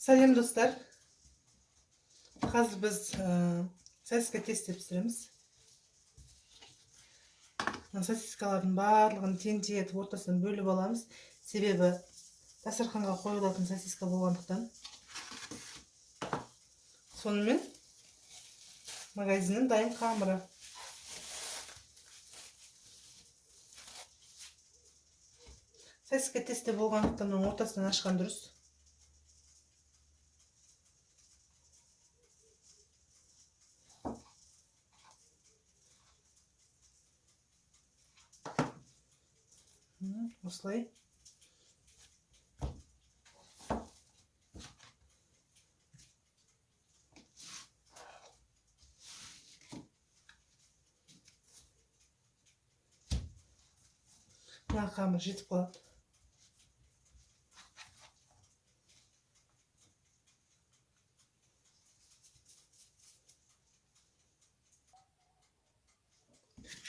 Салем достар. Қазір біз сосиска тесте пісіреміз. Сосискалардың барлығын тең-тең етіп ортасынан бөліп аламыз. Себебі дастарханға қойылатын сосиска болғандықтан. Сонымен магазиннің дайын қамыры. Сосиска тесте болғандықтан оның ортасынан ашқан дұрыс. Осылай. Мына қамыр жетіп қалады.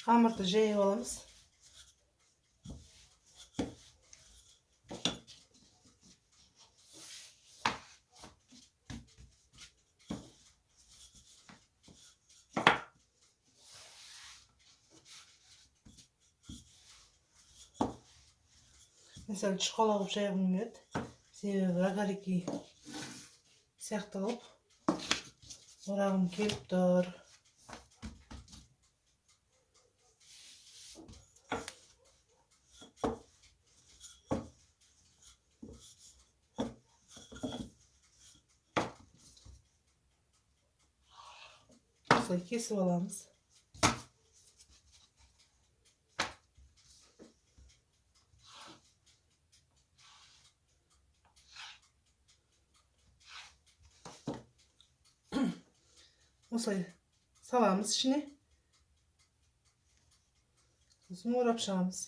Қамырды жайып аламыз. Mesela çikolata қылып жайғым келеді. Себебі рогалики сияқты қылып орағым келіп тұр. Осылай кесіп аламыз. Осылай саламыз ішіне. Сосын орап шығамыз.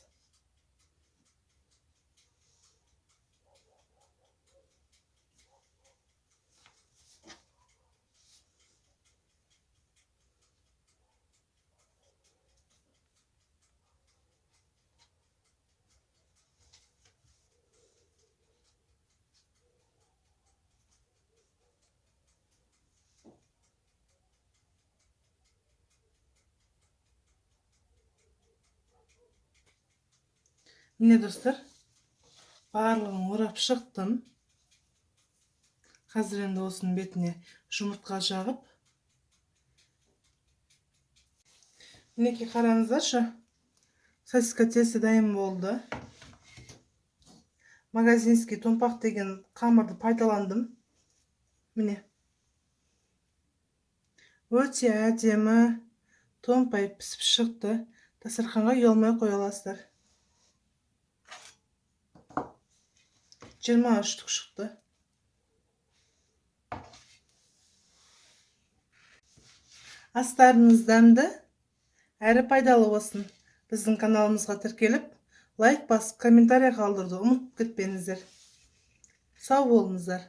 Mine dostlar, барлығын орап шықтым. Қазір енді осының бетіне жұмыртқа жағып. Мінекей қараңыздаршы, сосиска тесте дайын болды. Магазинский томпақ деген қамырды пайдаландым. Міне. Өте әдемі томпай пісіп шықты. Дастарханға ұялмай қоя аласыздар. 20 штук шықты. Астарыңыз дәмді, әрі пайдалы болсын. Біздің каналымызға тіркеліп, лайк басып, комментарий қалдыруды ұмытып кетпеңіздер. Сау болыңыздар.